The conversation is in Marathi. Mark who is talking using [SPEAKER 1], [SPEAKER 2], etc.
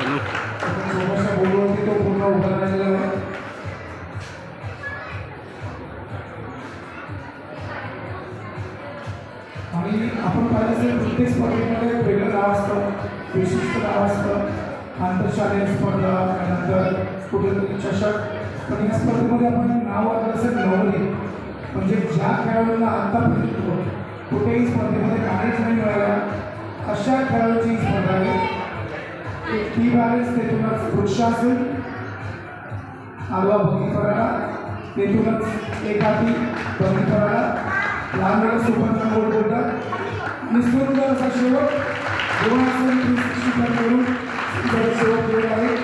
[SPEAKER 1] थोडासा बोलवरती तो पूर्ण उभा राहिलेला आहे. आणि आपण पाहिजे प्रत्येक स्पर्धेमध्ये वेगळं नाव असतं, विशिष्ट नाव असतं, आंतरशालेय स्पर्धा, त्यानंतर कुठेतरी चषक. पण या स्पर्धेमध्ये आपण नाव असेल नवरी, म्हणजे ज्या खेळाडूंना आत्तापर्यंत कुठेही स्पर्धेमध्ये काहीच नाही मिळाल्या अशा खेळाडूची स्पर्धा आहे. एक टी बॅलन्स तेथूनच वृक्षासन, आडवा भंगी करायला, तेथूनच एकाठी भंगी करायला, लहान वेळेस सुपर गोल बोलतात आणि सुंदर असा शेवट 2 करून शेवट केलेला आहे.